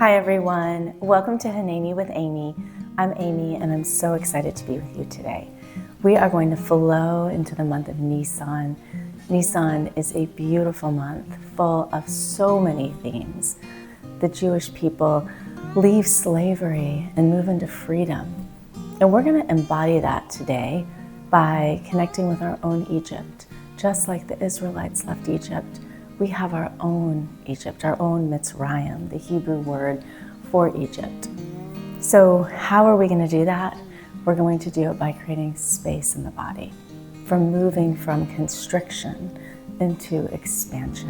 Hi everyone, welcome to Hanani with Amy. I'm Amy and I'm so excited to be with you today. We are going to flow into the month of Nissan. Nissan is a beautiful month full of so many themes. The Jewish people leave slavery and move into freedom. And we're going to embody that today by connecting with our own Egypt. Just like the Israelites left Egypt, we have our own Egypt, our own Mitzrayim, the Hebrew word for Egypt. So how are we going to do that? We're going to do it by creating space in the body, from moving from constriction into expansion.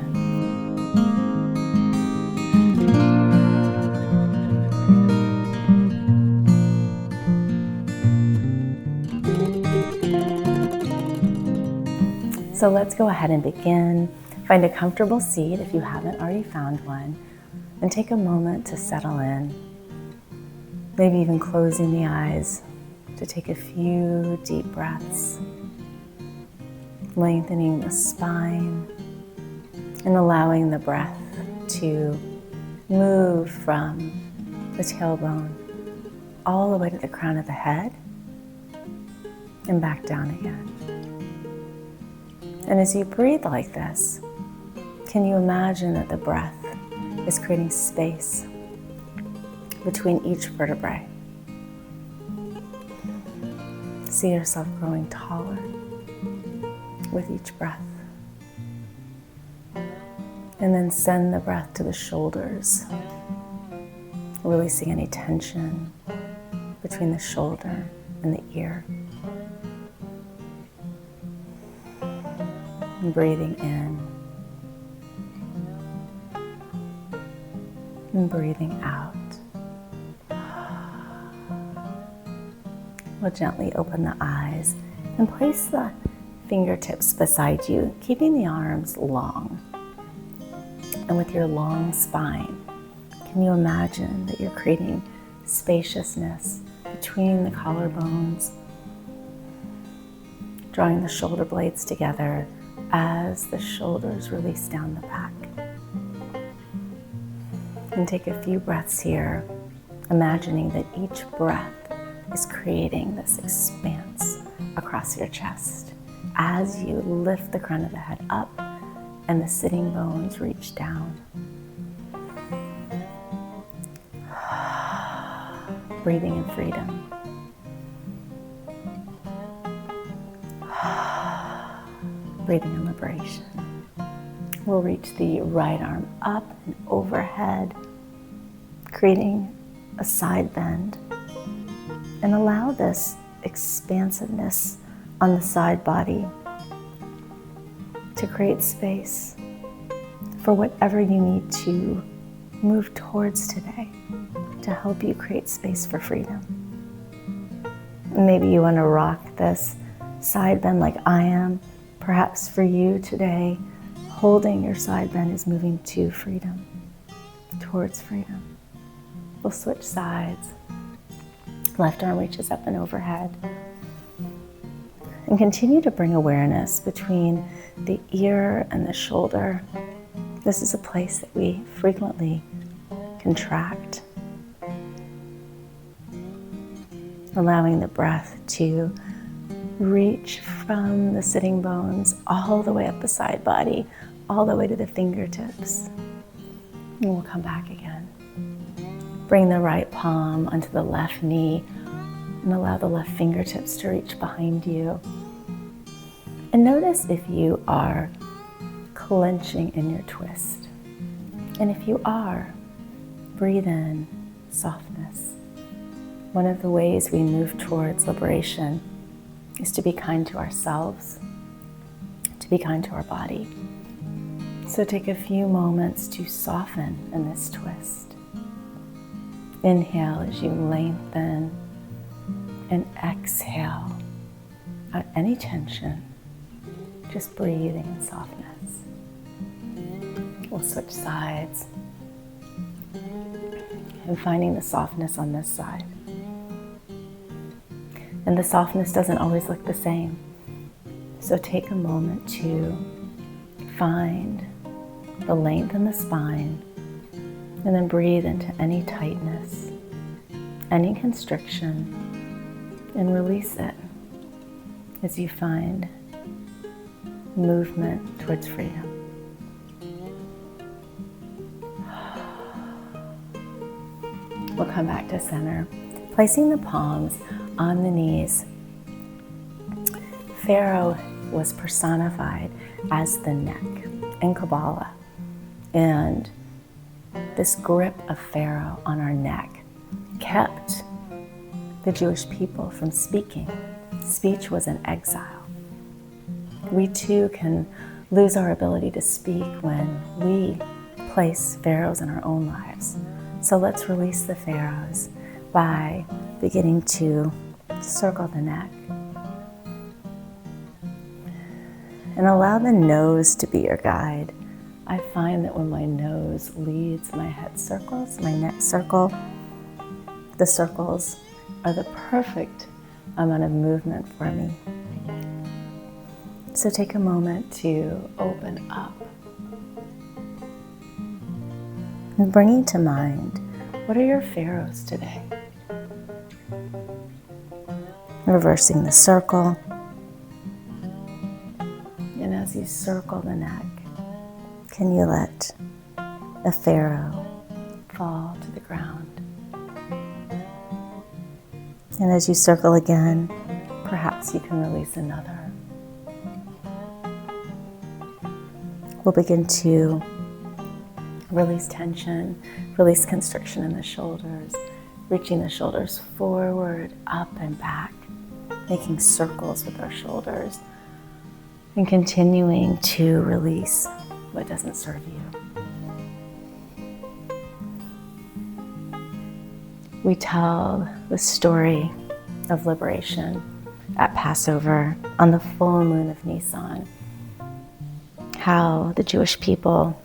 So let's go ahead and begin. Find a comfortable seat if you haven't already found one, and take a moment to settle in. Maybe even closing the eyes to take a few deep breaths, lengthening the spine and allowing the breath to move from the tailbone all the way to the crown of the head and back down again. And as you breathe like this, can you imagine that the breath is creating space between each vertebrae? See yourself growing taller with each breath. And then send the breath to the shoulders, releasing any tension between the shoulder and the ear. And breathing in and breathing out. We'll gently open the eyes and place the fingertips beside you, keeping the arms long. And with your long spine, can you imagine that you're creating spaciousness between the collarbones, drawing the shoulder blades together as the shoulders release down the back. And take a few breaths here, imagining that each breath is creating this expanse across your chest as you lift the crown of the head up and the sitting bones reach down. Breathing in freedom. Breathing in liberation. We'll reach the right arm up and overhead, creating a side bend, and allow this expansiveness on the side body to create space for whatever you need to move towards today to help you create space for freedom. Maybe you want to rock this side bend like I am. Perhaps for you today, holding your side bend is moving to freedom, towards freedom. We'll switch sides. Left arm reaches up and overhead. And continue to bring awareness between the ear and the shoulder. This is a place that we frequently contract. Allowing the breath to reach from the sitting bones all the way up the side body, all the way to the fingertips. And we'll come back again. Bring the right palm onto the left knee and allow the left fingertips to reach behind you. And notice if you are clenching in your twist. And if you are, breathe in softness. One of the ways we move towards liberation is to be kind to ourselves, to be kind to our body. So take a few moments to soften in this twist. Inhale as you lengthen, and exhale out any tension, just breathing in softness. We'll switch sides and finding the softness on this side. And the softness doesn't always look the same. So take a moment to find the length in the spine And then breathe into any tightness, any constriction, and release it as you find movement towards freedom. We'll come back to center, placing the palms on the knees. Pharaoh was personified as the neck in Kabbalah, and this grip of Pharaoh on our neck kept the Jewish people from speaking. Speech was an exile. We too can lose our ability to speak when we place pharaohs in our own lives. So let's release the pharaohs by beginning to circle the neck. And allow the nose to be your guide. I find that when my nose leads, my head circles, my neck circle. The circles are the perfect amount of movement for me. So take a moment to open up. And bringing to mind, what are your pharaohs today? Reversing the circle. And as you circle the neck, can you let a pharaoh fall to the ground? And as you circle again, perhaps you can release another. We'll begin to release tension, release constriction in the shoulders, reaching the shoulders forward, up and back, making circles with our shoulders, and continuing to release what doesn't serve you. We tell the story of liberation at Passover on the full moon of Nissan, how the Jewish people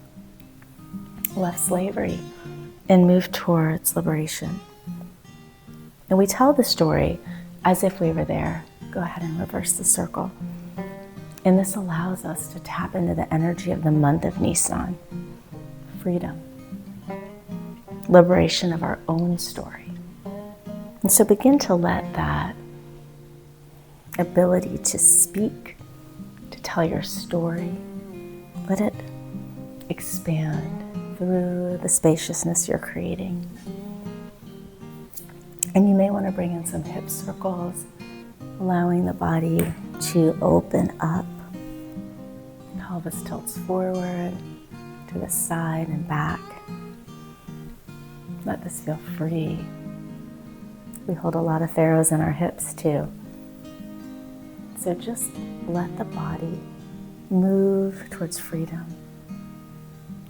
left slavery and moved towards liberation. And we tell the story as if we were there. Go ahead and reverse the circle. And this allows us to tap into the energy of the month of Nissan. Freedom. Liberation of our own story. And so begin to let that ability to speak, to tell your story, let it expand through the spaciousness you're creating. And you may want to bring in some hip circles, allowing the body to open up. Pelvis tilts forward, to the side and back. Let this feel free. We hold a lot of pharaohs in our hips too. So just let the body move towards freedom.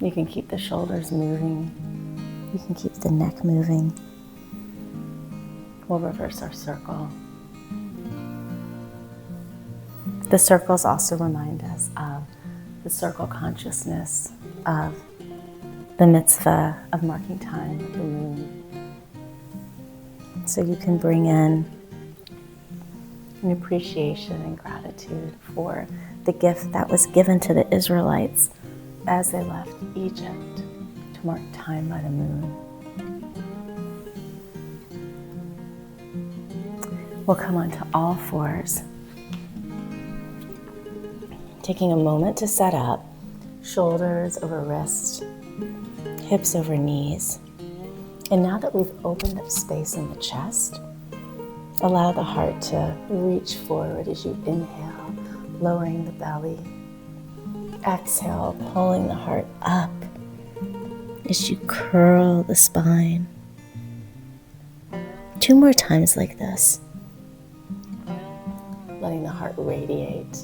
You can keep the shoulders moving. You can keep the neck moving. We'll reverse our circle. The circles also remind us of the circle consciousness of the mitzvah of marking time with the moon. So you can bring in an appreciation and gratitude for the gift that was given to the Israelites as they left Egypt to mark time by the moon. We'll come onto all fours. Taking a moment to set up, shoulders over wrists, hips over knees. And now that we've opened up space in the chest, allow the heart to reach forward as you inhale, lowering the belly. Exhale, pulling the heart up as you curl the spine. 2 more times like this. Letting the heart radiate.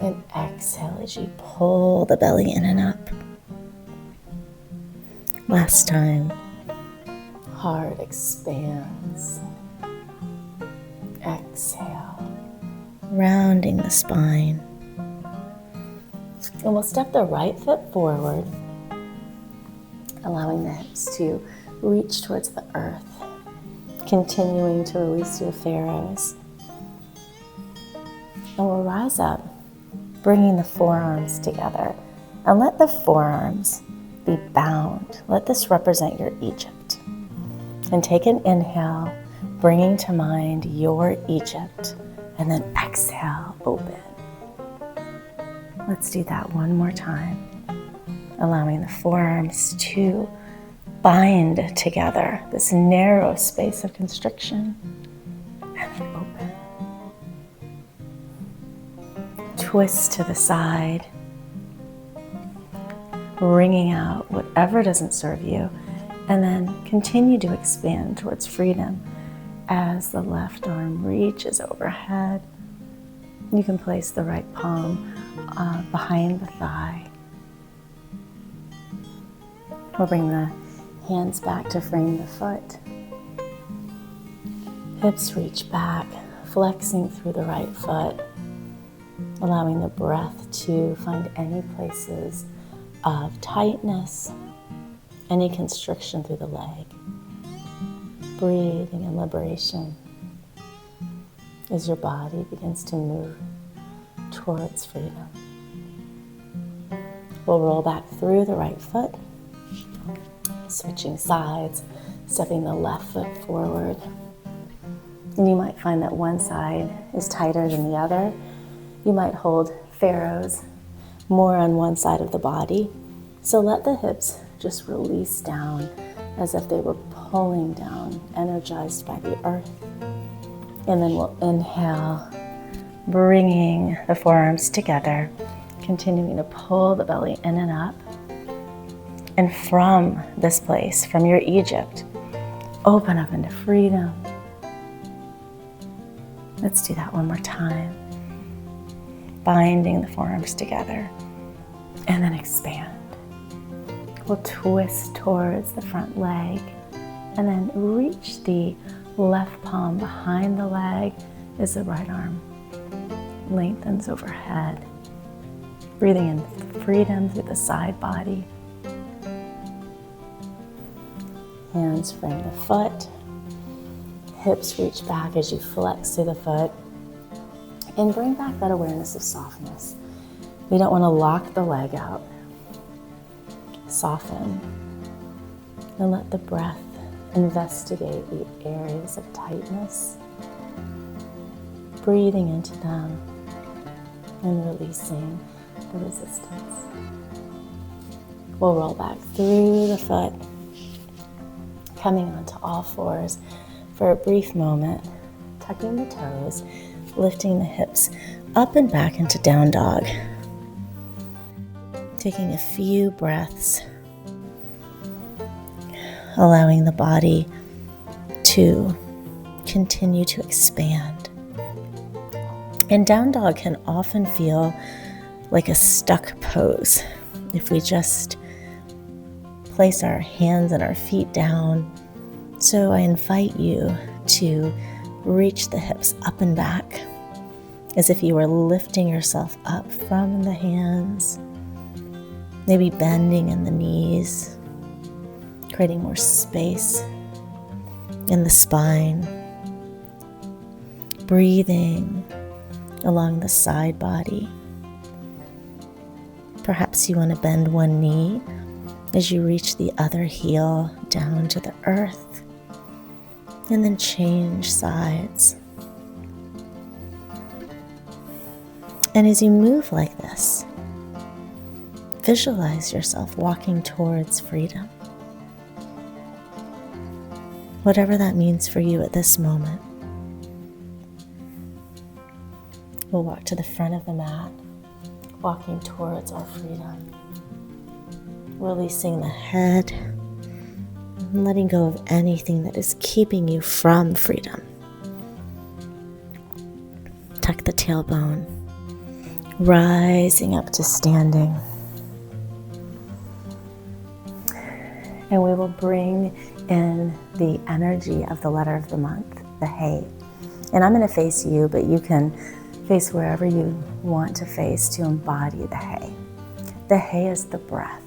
And exhale as you pull the belly in and up. Last time. Heart expands. Exhale. Rounding the spine. And we'll step the right foot forward, allowing the hips to reach towards the earth, continuing to release your pharaohs. And we'll rise up, bringing the forearms together, and let the forearms be bound. Let this represent your Egypt. And take an inhale, bringing to mind your Egypt, and then exhale, open. Let's do that one more time, allowing the forearms to bind together, this narrow space of constriction, and then open. Twist to the side, wringing out whatever doesn't serve you, and then continue to expand towards freedom as the left arm reaches overhead. You can place the right palm behind the thigh. We'll bring the hands back to frame the foot. Hips reach back, flexing through the right foot, allowing the breath to find any places of tightness, any constriction through the leg. Breathing in liberation as your body begins to move towards freedom. We'll roll back through the right foot, switching sides, stepping the left foot forward. And you might find that one side is tighter than the other. You might hold pharaohs more on one side of the body. So let the hips just release down as if they were pulling down, energized by the earth. And then we'll inhale, bringing the forearms together, continuing to pull the belly in and up. And from this place, from your Egypt, open up into freedom. Let's do that one more time. Binding the forearms together, and then expand. We'll twist towards the front leg, and then reach the left palm behind the leg as the right arm lengthens overhead. Breathing in freedom through the side body. Hands frame the foot. Hips reach back as you flex through the foot. And bring back that awareness of softness. We don't want to lock the leg out. Soften. And let the breath investigate the areas of tightness. Breathing into them and releasing the resistance. We'll roll back through the foot, coming onto all fours for a brief moment, tucking the toes, lifting the hips up and back into down dog. Taking a few breaths, allowing the body to continue to expand. And down dog can often feel like a stuck pose if we just place our hands and our feet down. So I invite you to reach the hips up and back as if you were lifting yourself up from the hands, maybe bending in the knees, creating more space in the spine. Breathing along the side body. Perhaps you want to bend one knee as you reach the other heel down to the earth, and then change sides. And as you move like this, visualize yourself walking towards freedom. Whatever that means for you at this moment. We'll walk to the front of the mat, walking towards our freedom. Releasing the head, and letting go of anything that is keeping you from freedom. Tuck the tailbone, rising up to standing. And we will bring in the energy of the letter of the month, the hay. And I'm going to face you, but you can face wherever you want to face to embody the hay. The hay is the breath.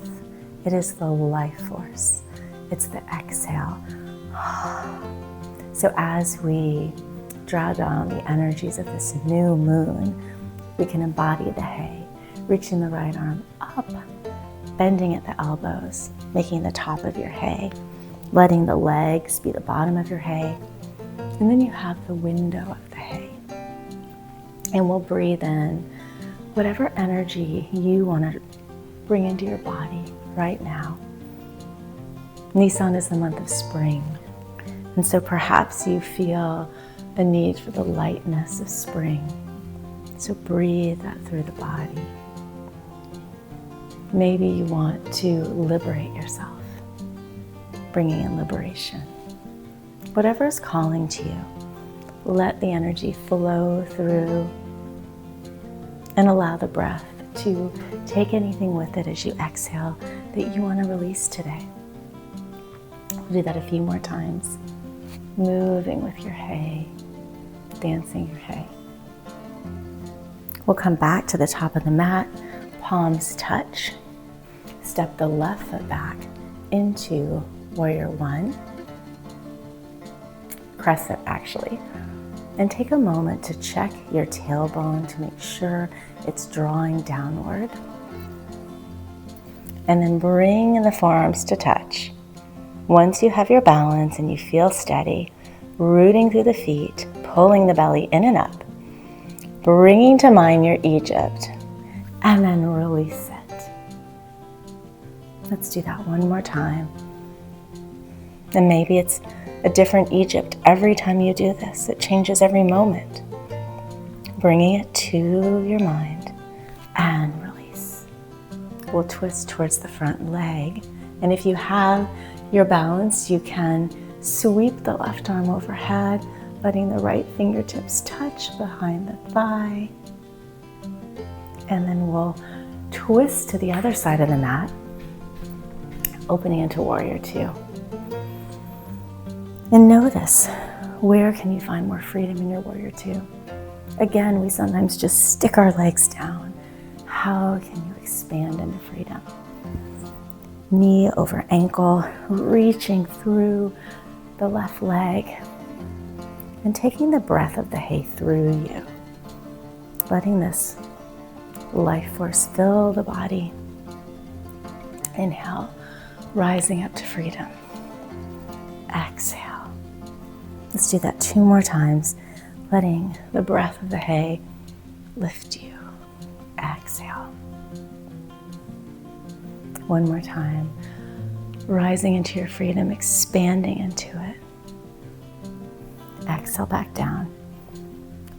It is the life force. It's the exhale. So as we draw down the energies of this new moon, we can embody the hay, reaching the right arm up, bending at the elbows, making the top of your hay, letting the legs be the bottom of your hay. And then you have the window of the hay. And we'll breathe in whatever energy you want to bring into your body right now. Nissan is the month of spring. And so perhaps you feel a need for the lightness of spring. So breathe that through the body. Maybe you want to liberate yourself, bringing in liberation. Whatever is calling to you, let the energy flow through and allow the breath to take anything with it as you exhale that you want to release today. We'll do that a few more times, moving with your hay, dancing your hay. We'll come back to the top of the mat, palms touch. Step the left foot back into warrior one. Crescent actually. And take a moment to check your tailbone to make sure it's drawing downward. And then bring the forearms to touch. Once you have your balance and you feel steady, rooting through the feet, pulling the belly in and up, bringing to mind your Egypt, and then release it. Let's do that one more time. And maybe it's a different Egypt every time you do this. It changes every moment. Bringing it to your mind and release. We'll twist towards the front leg. And if you have your balance, you can sweep the left arm overhead, letting the right fingertips touch behind the thigh. And then we'll twist to the other side of the mat, opening into warrior two. And notice, where can you find more freedom in your warrior two? Again, we sometimes just stick our legs down. How can you expand into freedom? Knee over ankle, reaching through the left leg and taking the breath of the hay through you. Letting this life force fill the body. Inhale, rising up to freedom. Exhale. Let's do that 2 more times, letting the breath of the hay lift you. Exhale. 1 more time, rising into your freedom, expanding into it. Exhale back down.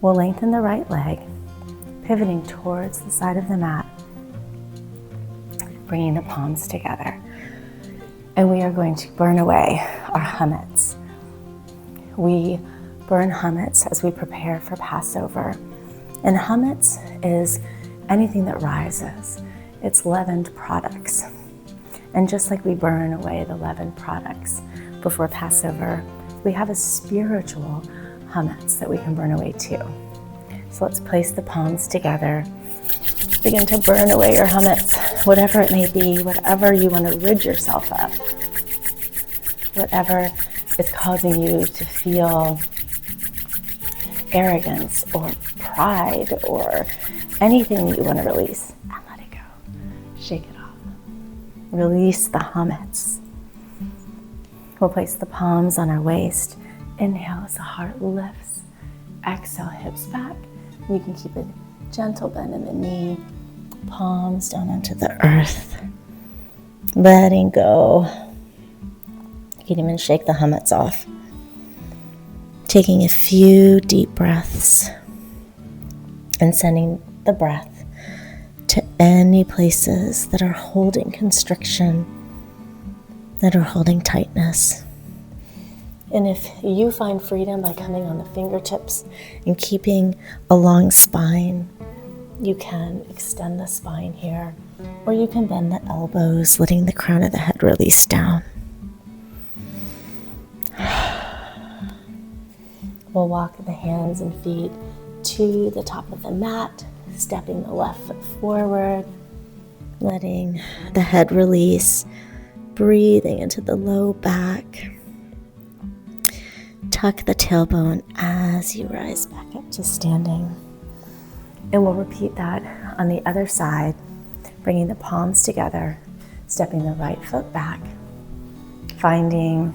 We'll lengthen the right leg, pivoting towards the side of the mat, bringing the palms together. And we are going to burn away our chametz. We burn chametz as we prepare for Passover. And chametz is anything that rises. It's leavened products. And just like we burn away the leavened products before Passover, we have a spiritual chametz that we can burn away too. So let's place the palms together. Begin to burn away your chametz, whatever it may be, whatever you want to rid yourself of, whatever is causing you to feel arrogance or pride or anything that you want to release, and let it go. Shake it off. Release the chametz. We'll place the palms on our waist. Inhale as the heart lifts. Exhale, hips back. You can keep a gentle bend in the knee. Palms down onto the earth. Letting go. You can even shake the chametz off. Taking a few deep breaths and sending the breath to any places that are holding constriction, that are holding tightness. And if you find freedom by coming on the fingertips and keeping a long spine, you can extend the spine here, or you can bend the elbows, letting the crown of the head release down. We'll walk the hands and feet to the top of the mat, stepping the left foot forward, letting the head release, breathing into the low back. Tuck the tailbone as you rise back up to standing. And we'll repeat that on the other side, bringing the palms together, Stepping the right foot back, finding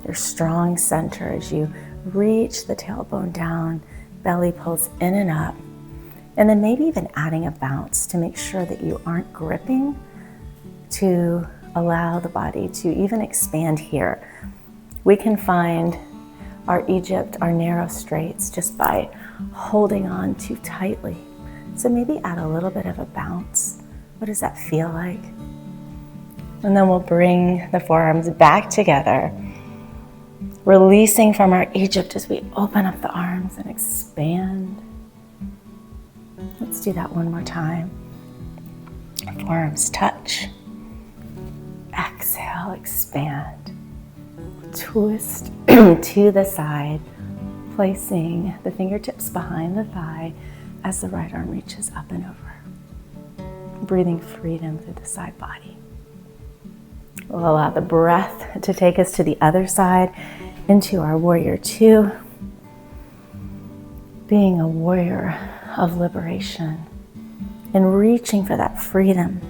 your strong center as you reach the tailbone down, belly pulls in and up, and then maybe even adding a bounce to make sure that you aren't gripping, to allow the body to even expand here. We can find our Egypt, our narrow straights, just by holding on too tightly. So maybe add a little bit of a bounce. What does that feel like? And then we'll bring the forearms back together, releasing from our Egypt as we open up the arms and expand. Let's do that one more time. Forearms touch. Exhale, expand. Twist to the side, placing the fingertips behind the thigh as the right arm reaches up and over. Breathing freedom through the side body. We'll allow the breath to take us to the other side into our warrior two, being a warrior of liberation and reaching for that freedom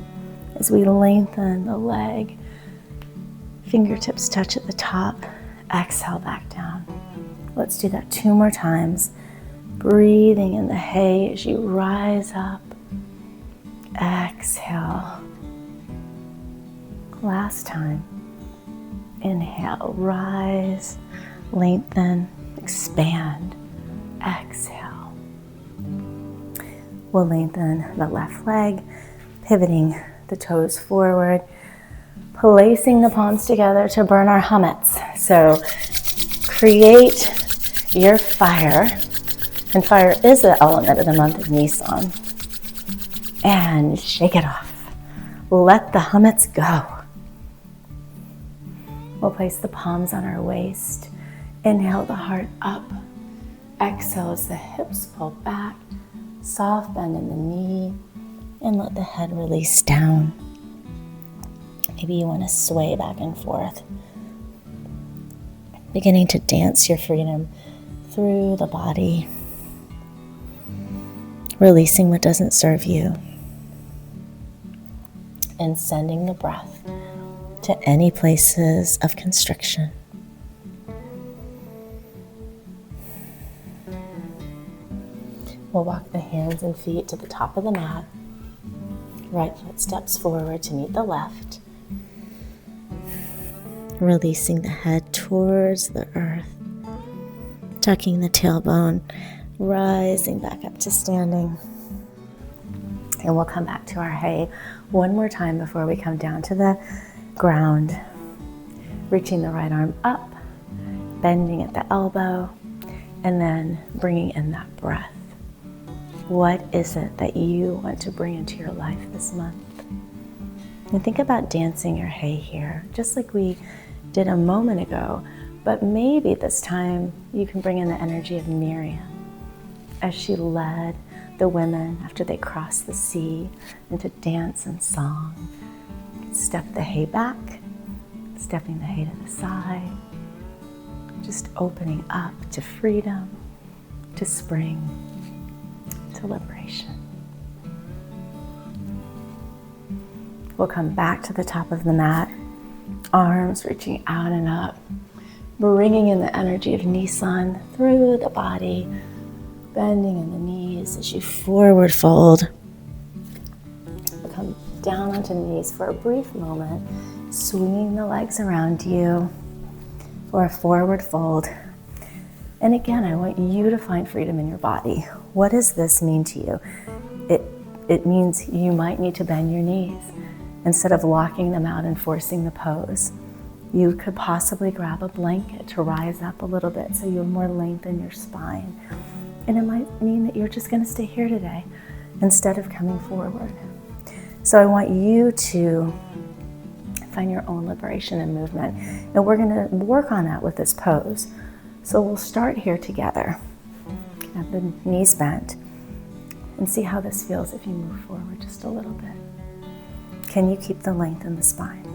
as we lengthen the leg. Fingertips touch at the top, exhale back down. Let's do that 2 more times. Breathing in the hay as you rise up, exhale. Last time. Inhale, rise, lengthen, expand, exhale. We'll lengthen the left leg, pivoting the toes forward, placing the palms together to burn our hummets. So create your fire, and fire is the element of the month of Nissan, and shake it off. Let the hummets go. We'll place the palms on our waist. Inhale the heart up. Exhale as the hips pull back. Soft bend in the knee. And let the head release down. Maybe you want to sway back and forth. Beginning to dance your freedom through the body. Releasing what doesn't serve you. And sending the breath to any places of constriction. We'll walk the hands and feet to the top of the mat. Right foot steps forward to meet the left. Releasing the head towards the earth. Tucking the tailbone, rising back up to standing. And we'll come back to our hay one more time before we come down to the ground. Reaching the right arm up, bending at the elbow, and then bringing in that breath. What is it that you want to bring into your life this month? And think about dancing your hay here, just like we did a moment ago, but maybe this time you can bring in the energy of Miriam as she led the women after they crossed the sea into dance and song. Step the hay back, stepping the hay to the side, just opening up to freedom, to spring, to liberation. We'll come back to the top of the mat, arms reaching out and up, bringing in the energy of Nissan through the body, bending in the knees as you forward fold. We'll come down onto the knees for a brief moment, swinging the legs around you for a forward fold. And again, I want you to find freedom in your body. What does this mean to you? It means you might need to bend your knees. Instead of locking them out and forcing the pose, you could possibly grab a blanket to rise up a little bit so you have more length in your spine. And it might mean that you're just going to stay here today instead of coming forward. So I want you to find your own liberation and movement. And we're going to work on that with this pose. So we'll start here together. Have the knees bent. And see how this feels if you move forward just a little bit. Can you keep the length in the spine?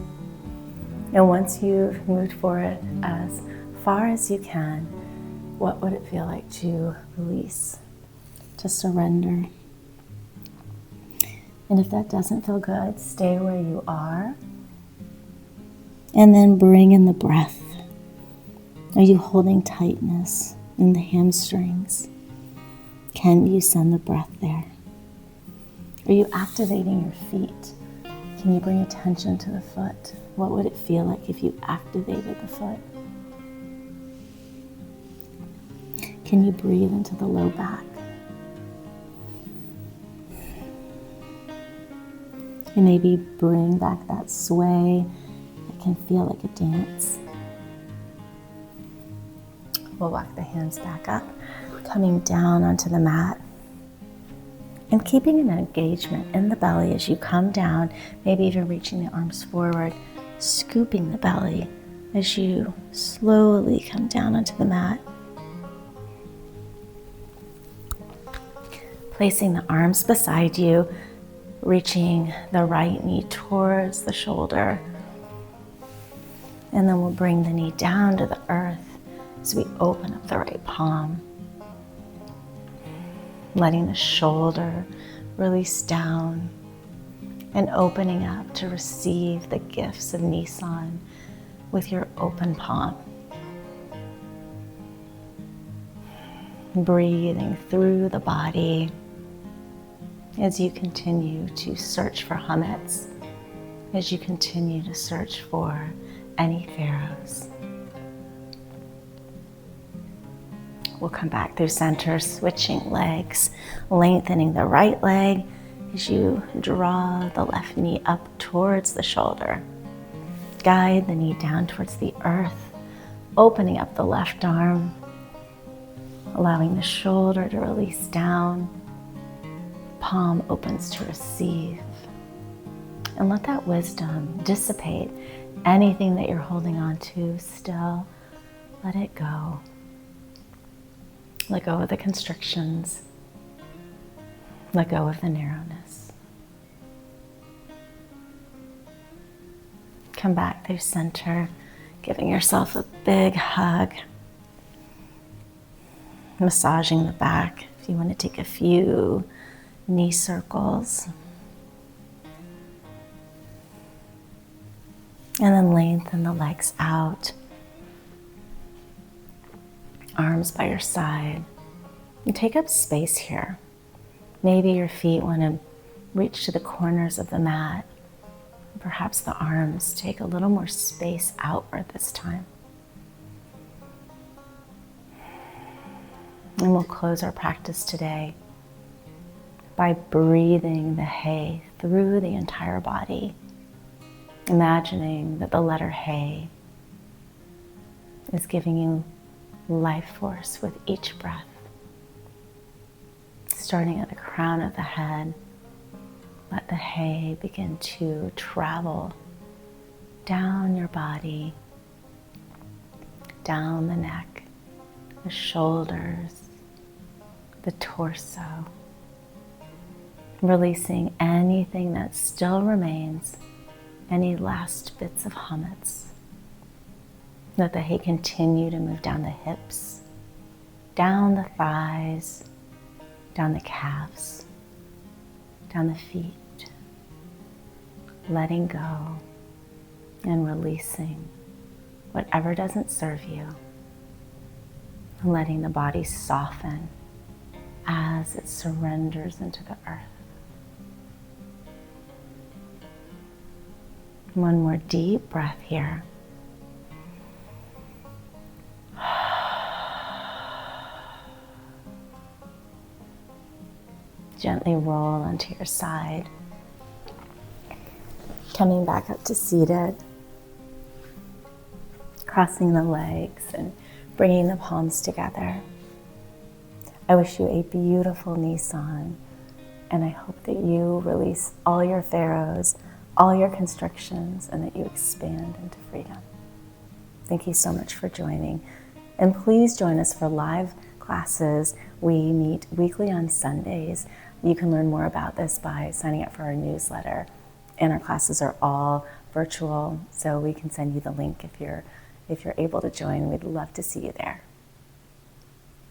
And once you've moved forward as far as you can, what would it feel like to release, to surrender? And if that doesn't feel good, stay where you are And then bring in the breath. Are you holding tightness in the hamstrings? Can you send the breath there? Are you activating your feet? Can you bring attention to the foot? What would it feel like if you activated the foot? Can you breathe into the low back? And maybe bring back that sway that can feel like a dance. We'll walk the hands back up, coming down onto the mat. And keeping an engagement in the belly as you come down, maybe even reaching the arms forward, scooping the belly as you slowly come down onto the mat. Placing the arms beside you, reaching the right knee towards the shoulder. And then we'll bring the knee down to the earth as we open up the right palm. Letting the shoulder release down and opening up to receive the gifts of Nissan with your open palm. Breathing through the body as you continue to search for hummets, as you continue to search for any pharaohs. We'll come back through center, switching legs, lengthening the right leg as you draw the left knee up towards the shoulder. Guide the knee down towards the earth, opening up the left arm, allowing the shoulder to release down. Palm opens to receive. And let that wisdom dissipate. Anything that you're holding on to still, let it go. Let go of the constrictions. Let go of the narrowness. Come back through center, giving yourself a big hug. Massaging the back. If you want to take a few knee circles. And then lengthen the legs out. Arms by your side. And take up space here. Maybe your feet want to reach to the corners of the mat. Perhaps the arms take a little more space outward this time. And we'll close our practice today by breathing the hay through the entire body. Imagining that the letter hay is giving you life force with each breath. Starting at the crown of the head, let the hay begin to travel down your body, down the neck, the shoulders, the torso, releasing anything that still remains, any last bits of hummets. Let the hay continue to move down the hips, down the thighs, down the calves, down the feet, letting go and releasing whatever doesn't serve you, and letting the body soften as it surrenders into the earth. One more deep breath here. Gently roll onto your side. Coming back up to seated. Crossing the legs and bringing the palms together. I wish you a beautiful Nissan, and I hope that you release all your pharaohs, all your constrictions, and that you expand into freedom. Thank you so much for joining. And please join us for live classes. We meet weekly on Sundays. You can learn more about this by signing up for our newsletter. And our classes are all virtual, so we can send you the link if you're able to join. We'd love to see you there.